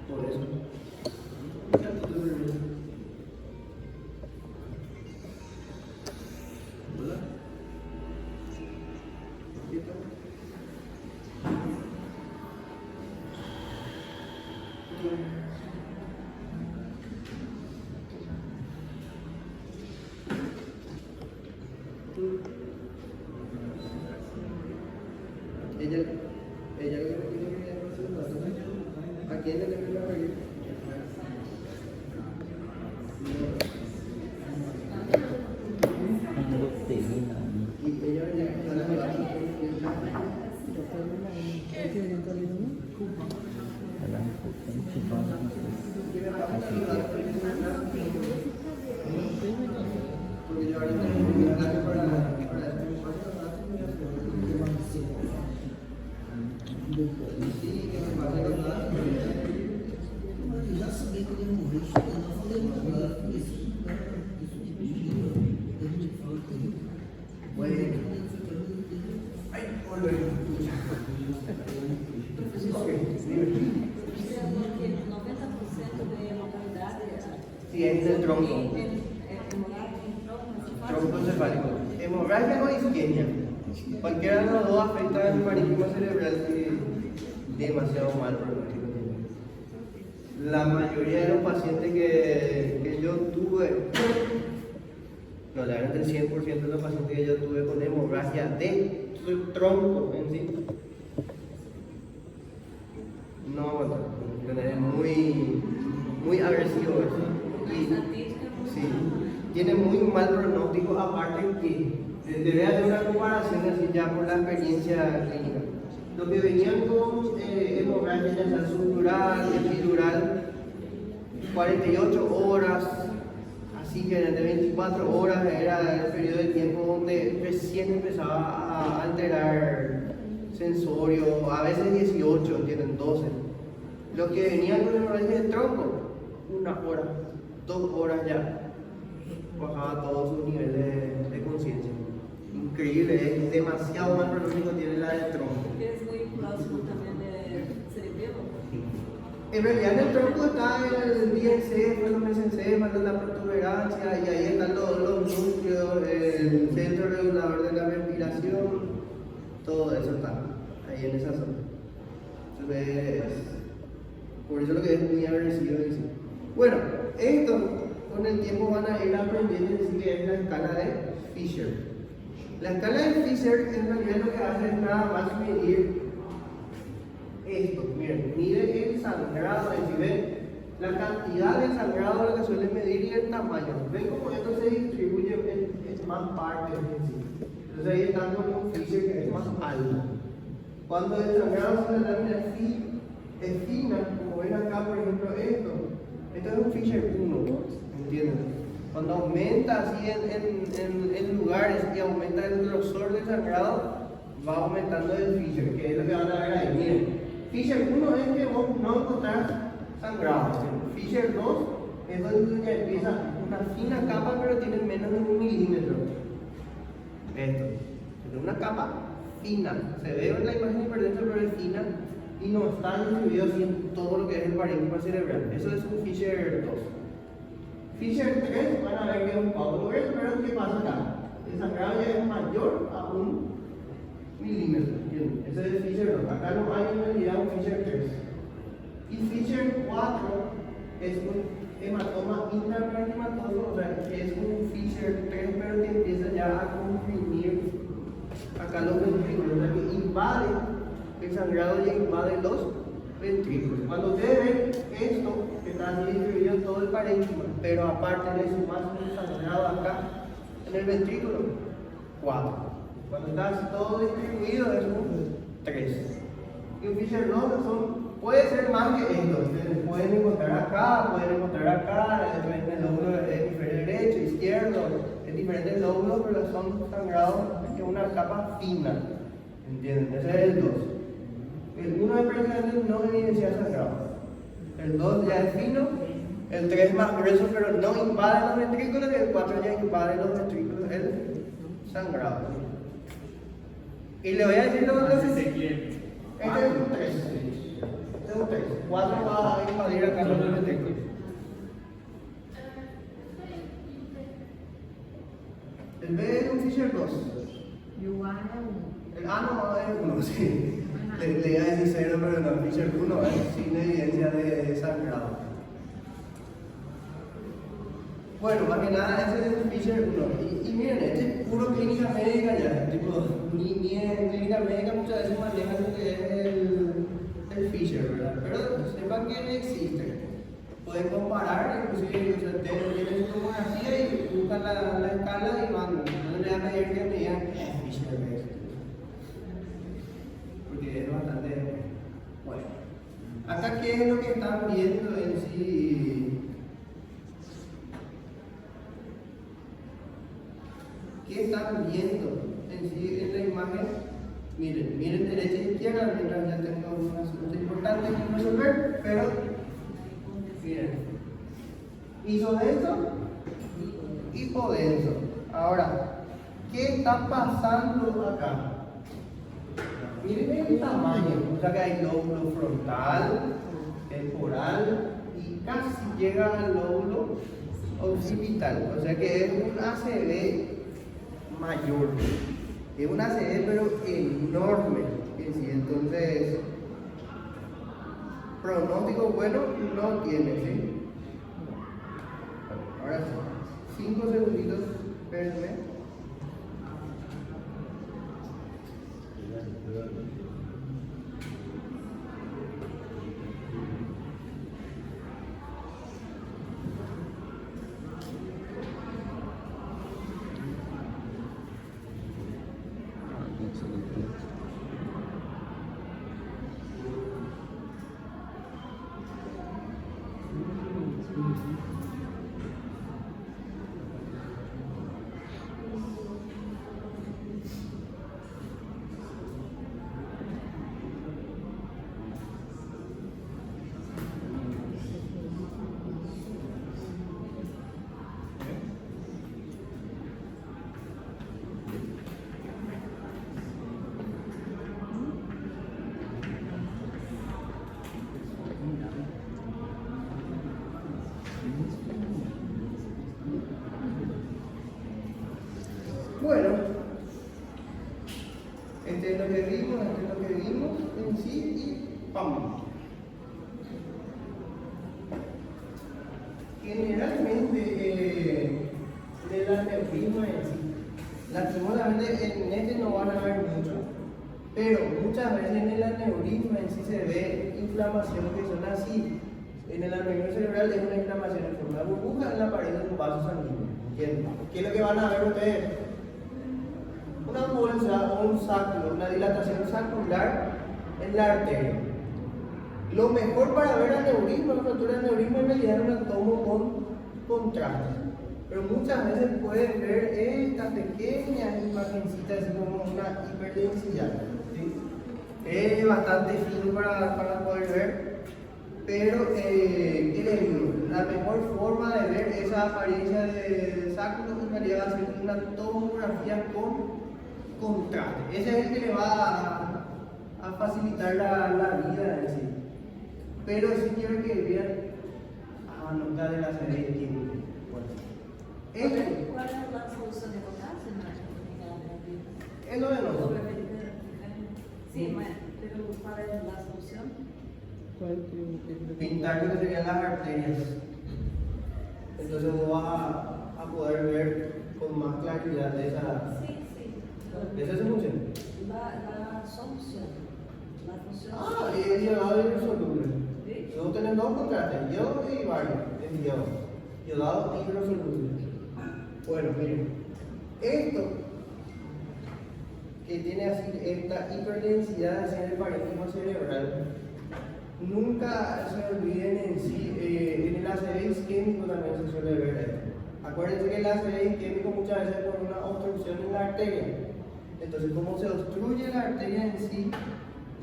Por eso. ¿Hola? Ella lo que tiene que hacer, ¿a quién le debe la reír? Y ella venía a la porque yo ahorita tengo que hablar para sí, que me pasa con nada. Já sabia que ele ia morrer, eu não falei nada disso. A gente fala que ele. Bueno. Ay, volver. Porque 90% de mortalidade Sí, es del tronco. hemorragia em Tronco encefálico. Hemorragia o isquemia. Cualquiera de los dos afecta al parénquima cerebral que demasiado mal pronóstico tiene. La mayoría de los pacientes que yo tuve, no, la verdad el 100% de los pacientes que yo tuve con hemorragia de tronco en sí, no aguantan. Es muy agresivo eso. Y, sí, tiene muy mal pronóstico, aparte que te voy a hacer una comparación así ya por la experiencia clínica. Los que venían con hemorragia ya sea subdural, epidural, 48 horas, así que de 24 horas era el periodo de tiempo donde recién empezaba a alterar sensorio, a veces 18, tienen 12. Los que venían con hemorragia de tronco, 1 hora, 2 horas ya, bajaba todo su nivel de conciencia. Increíble, es demasiado mal pronóstico tiene la del tronco. es muy próximo también del cerebelo. En realidad en el tronco está el diencéfalo, el mesencéfalo, la protuberancia, y ahí están los núcleos, el centro regulador de la respiración, todo eso está ahí en esa zona. Entonces, por eso lo que es muy agresivo. Bueno, esto con el tiempo van a ir aprendiendo que es la escala de Fisher. La escala de Fisher en realidad lo que hace es nada más medir esto. Miren, mide el sangrado, si ven la cantidad de sangrado lo que suele medir y el tamaño. Ven cómo esto se distribuye en más partes en sí. Entonces ahí está como un Fisher que es más alto. Cuando el sangrado se determina es fina, como ven acá por ejemplo esto es un Fisher 1, ¿entienden? Cuando aumenta así en lugares y aumenta el grosor del sangrado, va aumentando el Fisher, que es lo que van a ver ahí. Miren, Fisher 1 es que vos no encontrás sangrado. Fisher 2 es donde ya empieza una fina capa, pero tiene menos de 1 milímetro. Esto, es una capa fina. Se ve en la imagen hiperdensa, pero es fina y no está distribuido así en todo lo que es el parénquima cerebral. Eso es un Fisher 2. Fisher 3 van a ver que es un coágulo grueso, pero ¿qué pasa acá? El sangrado ya es mayor aún milímetros. Bien, ese es el Fisher 2. Acá no hay en realidad un Fisher 3. Y Fisher 4 es un hematoma intraparenquimatoso, o sea, que es un Fisher 3, pero que empieza ya a comprimir acá los ventrículos, o sea, que invade el sangrado y invade los ventrículos. Cuando ustedes ven esto, que está así distribuido todo el parénquima, pero aparte le sumas un sangrado acá en el ventrículo, 4. Cuando está así todo distribuido es un 3. Y un Fisher 2 puede ser más que esto. Ustedes pueden encontrar acá, en el lóbulo hemisferio derecho, izquierdo, en diferentes lóbulos, pero son sangrados en una capa fina. ¿Entienden? Ese es el 2. El 1 es prácticamente no evidencia sangrado. El 2 ya es fino, el 3 es más grueso, pero no invade los ventrículos, y el 4 ya invade los ventrículos, el sangrado. Y le voy a decir lo que se quiere. Este es un 3. Este es un 3. 4 va a invadir acá los ventrículos. El B es un Fisher 2. El A no es 1, sí. Le iba a decir 0, pero no, Fisher 1 es sin evidencia de sangrado. Bueno, más que nada, ese es el Fisher 1. Y miren, este es puro clínica médica ya. Tipo, ni en clínica médica muchas veces manejan lo que es el Fisher, ¿verdad? Pero sepan que existe. Pueden comparar, inclusive ustedes tienen su tomografía y buscan la escala y van. No le van a pedir que me digan Fisher es. Porque es bastante bueno. Acá, ¿qué es lo que están viendo en sí? ¿Qué están viendo en sí en la imagen? Miren derecha e izquierda, mientras ya tengo un asunto importante que resolver, pero miren. Isodenso, hipodenso. Ahora, ¿qué está pasando acá? Miren el tamaño, o sea que hay lóbulo frontal, temporal y casi llega al lóbulo occipital, o sea que es un ACV mayor, es un ACV pero enorme, ¿sí? Entonces pronóstico bueno no tiene, ¿sí? Ahora sí, 5 segunditos, espérenme. Bueno, este es lo que vimos en sí y ¡pam! Generalmente del aneurisma en sí, lastimosamente en este no van a ver mucho, pero muchas veces en el aneurisma en sí se ve inflamación que son así. En el aneurisma cerebral es una inflamación en forma de burbuja en la pared de un vaso sanguíneo. ¿Qué es lo que van a ver ustedes? Una bolsa o un sacro, una dilatación sacrular en la arteria. Lo mejor para ver aneurisma, la fractura de aneurisma, en realidad es un atomo con contraste. Pero muchas veces pueden ver estas pequeñas imagencitas así como una hiperdensidad. ¿Sí? Es bastante fino para poder ver. Pero, ¿qué les digo? La mejor forma de ver esa apariencia de sacro en realidad va a ser una tomografía con contraste. Ese es el que le va a facilitar la vida en sí. Pero si quiero que vean anotar de la serie de tiempo. ¿Cuál es la solución de potasio? Es lo de nosotros. Sí, pero ¿cuál es la solución? Pintar lo que serían las arterias. Entonces vos vas a poder ver con más claridad esa, Sí, sí. esa solución. La solución. La función. Ah, y es iodado hidrosoluble. ¿Sí? Luego tenés dos contrastes, yodo y bario, es yodo. Iodado y hidrosoluble. Bueno, miren, esto que tiene así esta hiperdensidad hacia el parénquima cerebral, nunca se olviden en sí, en el ACV isquémico también se suele ver esto. Acuérdense que el ACV isquémico muchas veces por una obstrucción en la arteria. Entonces, como se obstruye la arteria en sí,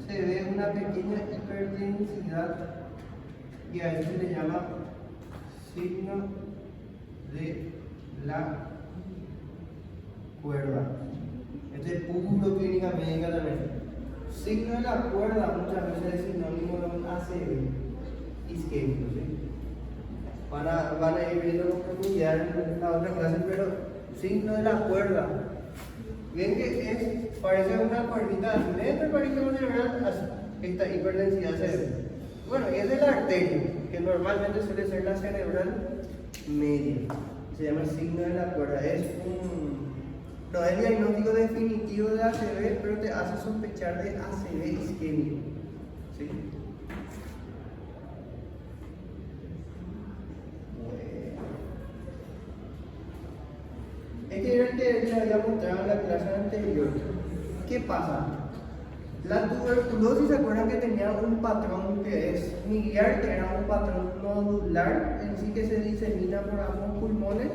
se ve una pequeña hiperdensidad y a eso se le llama signo de la cuerda. Este es puro clínica médica también. Signo de la cuerda muchas veces es sinónimo de un ACV isquémico, ¿sí? Van a ir viendo con profundidad en la otra clase, pero signo de la cuerda. Ven que parece una cuerdita así, dentro del parénquima cerebral, esta hiperdensidad cerebral. Bueno, y es de la arteria, que normalmente suele ser la cerebral media. Se llama signo de la cuerda. No es diagnóstico definitivo de ACV, pero te hace sospechar de ACV isquémico. ¿Sí? Este era el que les había mostrado en la clase anterior. ¿Qué pasa? La tuberculosis, ¿se acuerdan que tenía un patrón que es miliar, que era un patrón nodular, en sí que se disemina por ambos pulmones?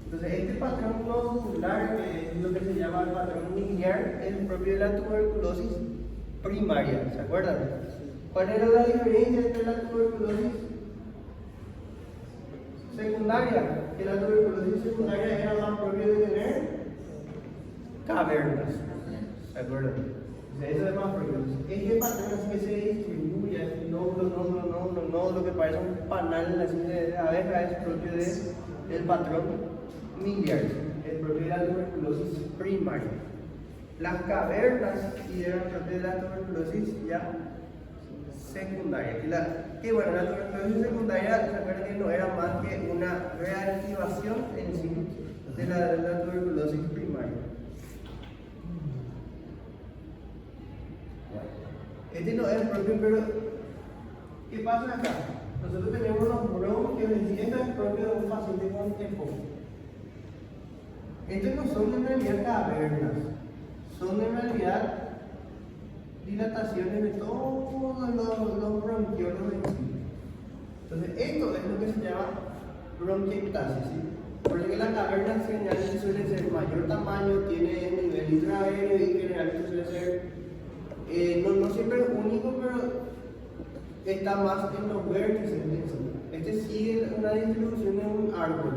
Entonces, este patrón nodular, que es lo que se llama el patrón miliar, es el propio de la tuberculosis primaria, ¿se acuerdan? ¿Cuál era la diferencia entre la tuberculosis secundaria? Que la tuberculosis secundaria era más propio de tener cavernas, ¿se acuerdan? Eso es más propio. Este patrón es que se distribuye, así, no, lo que parece un panal así de abeja es propio del patrón miliar, es propio de la tuberculosis primaria. Las cavernas sí eran propias de la tuberculosis ya secundaria. Que bueno, la tuberculosis secundaria, se acuerdan que no era más que una reactivación en sí de la tuberculosis primaria. Este no es propio, pero ¿qué pasa acá? Nosotros tenemos unos bronquios y esto es propio de un paciente con EPOC. Estos no son en realidad cavernas, son en realidad dilataciones de todos los bronquiolos en sí. Entonces, esto es lo que se llama bronquiectasis, ¿sí? Porque las cavernas generalmente suelen ser mayor tamaño, tiene nivel intraaéreo y generalmente suele ser no siempre es único, pero está más en los vértices. Este sigue una distribución de un árbol.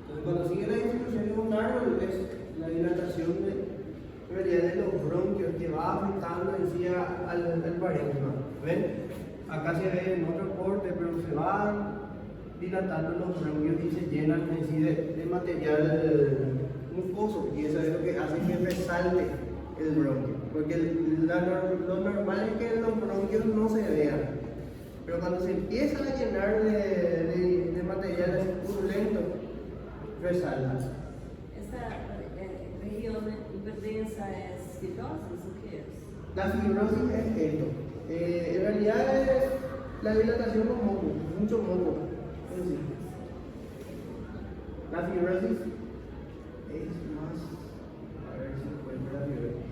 Entonces, cuando sigue la distribución de un árbol, es la dilatación de los bronquios que va afectando en sí al parénquima. ¿Ven? Acá se ve en otro corte, pero se van dilatando los bronquios y se llenan en sí de material mucoso, y eso es lo que hace que resalte el bronquio. Porque lo normal es que los bronquios no se vean, pero cuando se empieza a llenar de material purulento, resalta. Esta región hiperdensa es fibrosis, ¿o qué es? La fibrosis es esto. En realidad es la dilatación con moco, mucho moco. Es decir, la fibrosis es más. A ver si encuentro la fibrosis.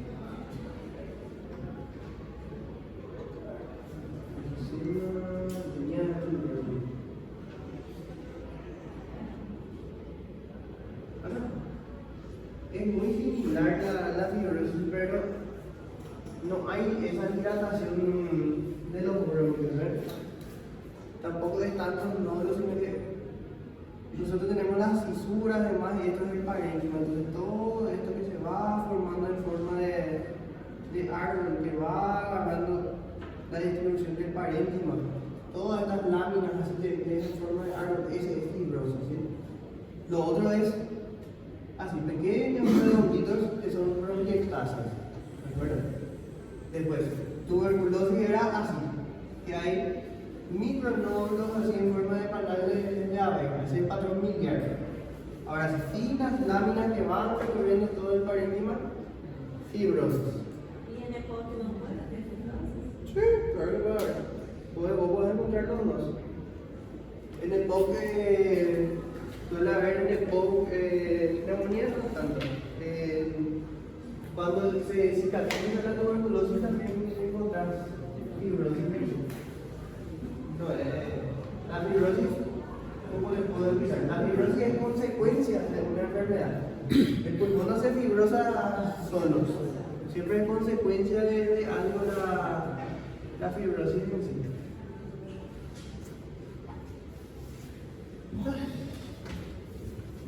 Es muy similar la fibrosis, pero no hay esa dilatación de los bronquios, ¿eh? Tampoco es tanto nódulos, sino que nosotros tenemos las fisuras además, y esto es el parénquima. Entonces todo esto que se va formando en forma de árbol, que va agarrando la distribución del parénquima, todas estas láminas así que en forma de árbol, ese es fibrosis, ¿sí? Lo otro es así pequeños redonditos que son bronquiectasias, ¿de acuerdo? Después, tuberculosis era así, que hay micronódulos así en forma de panal de abeja, ese patrón miliar. Ahora, finas láminas que van recorriendo todo el parénquima, fibrosis. Y en el post no puede entonces. Sí, claro que puede haber. Vos podés encontrar los dos. En el POC suele haber en el POC neumonía, no tanto. Cuando se cicatriza la tuberculosis también encontrás fibrosis. No, la fibrosis, ¿cómo les puedo explicar? La fibrosis es consecuencia de una enfermedad. El pulmón no se fibrosa solos, siempre es consecuencia de algo la fibrosis en sí.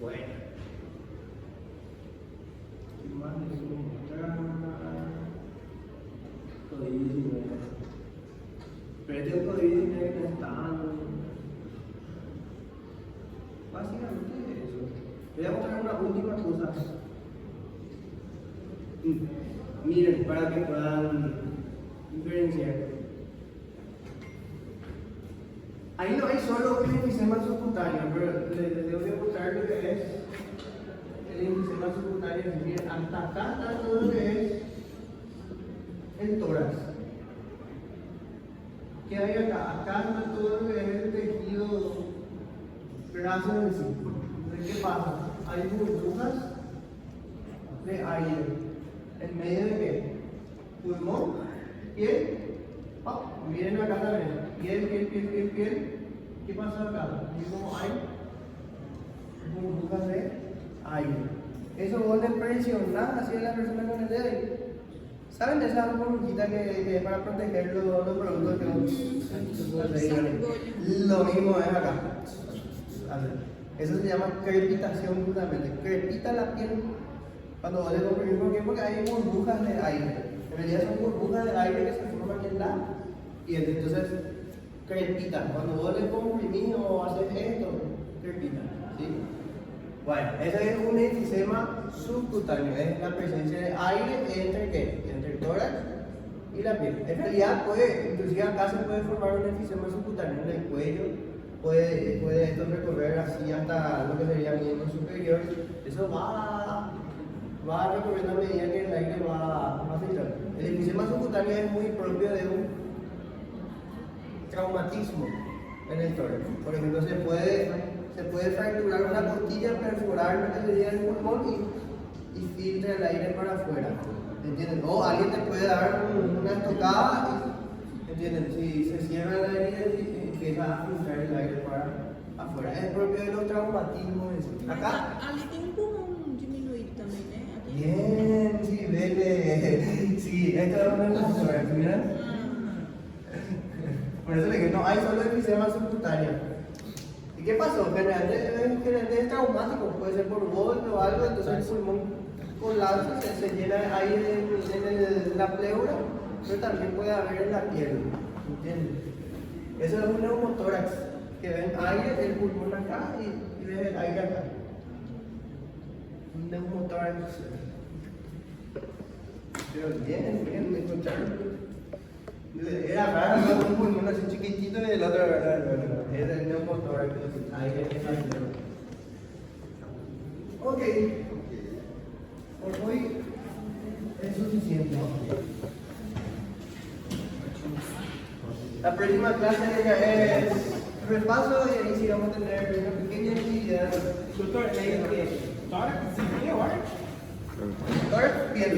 Bueno. ¿Qué más les puedo mostrar? COVID-19. Pero este es un COVID-19 que no está. Básicamente eso. Voy a mostrar una última cosa. Miren, para que puedan diferenciar. Ahí no hay solo un enfisema subcutáneo, pero les debo de mostrar lo que es el enfisema subcutáneo. Miren, hasta acá está todo lo que es el tórax. ¿Qué hay acá? Acá está todo lo que es el tejido graso en sí. Entonces, ¿qué pasa? Hay burbujas de aire. ¿En medio de qué? Pulmón, piel. Oh, miren acá también. Piel. ¿Qué pasa acá? ¿Y cómo hay? Burbujas de aire. Eso vos le presionás así a la persona con el dedo. ¿Saben de esa burbujita que es para proteger los productos que lo mismo es acá. Eso se llama crepitación justamente. Crepita la piel cuando vos le comprimís. ¿Por qué? Porque hay burbujas de aire. En realidad son burbujas de aire que se forman en la piel. Entonces, crepita. Cuando vos le comprimís o haces esto, crepita. ¿Sí? Bueno, ese es un enfisema subcutáneo. Es la presencia de aire entre ¿qué? Entre el tórax y la piel. En realidad inclusive acá se puede formar un enfisema subcutáneo en el cuello. Puede esto recorrer así hasta lo que sería el miembro superior. Eso va recorriendo a medida que el aire va filtrando. El enfisema subcutáneo es muy propio de un traumatismo en el tórax. Por ejemplo, se puede fracturar una costilla, perforar lo que sería el pulmón y filtra el aire para afuera. ¿Entienden? O alguien te puede dar una estocada y, ¿entienden? Si se cierra la herida y empieza a filtrar el aire para afuera. Es propio de los traumatismos. Acá. Ali tem um pulmão diminuído também, né? Aqui. Bien, sí, vele. Sí, esto es una cosa, ¿mira? Por eso le dije, no hay solo enfisema subcutáneo. ¿Y qué pasó? Generalmente es traumático, puede ser por golpe o algo, entonces el pulmón colapsa, se llena de aire en la pleura, pero también puede haber en la piel. ¿Entiendes? Eso es un neumotórax, que ven aire del pulmón acá y ven el aire acá. Un neumotórax. Pero bien, me escucharon. Era raro, ¿no? Un pulmón así chiquitito y el otro era el neumotórax. Aire en la piel. Ok. Por hoy es suficiente. La próxima clase es repaso y ahí sí vamos a tener una pequeña actividad. Doutor, tórax e piel, olha. Tórax, piel.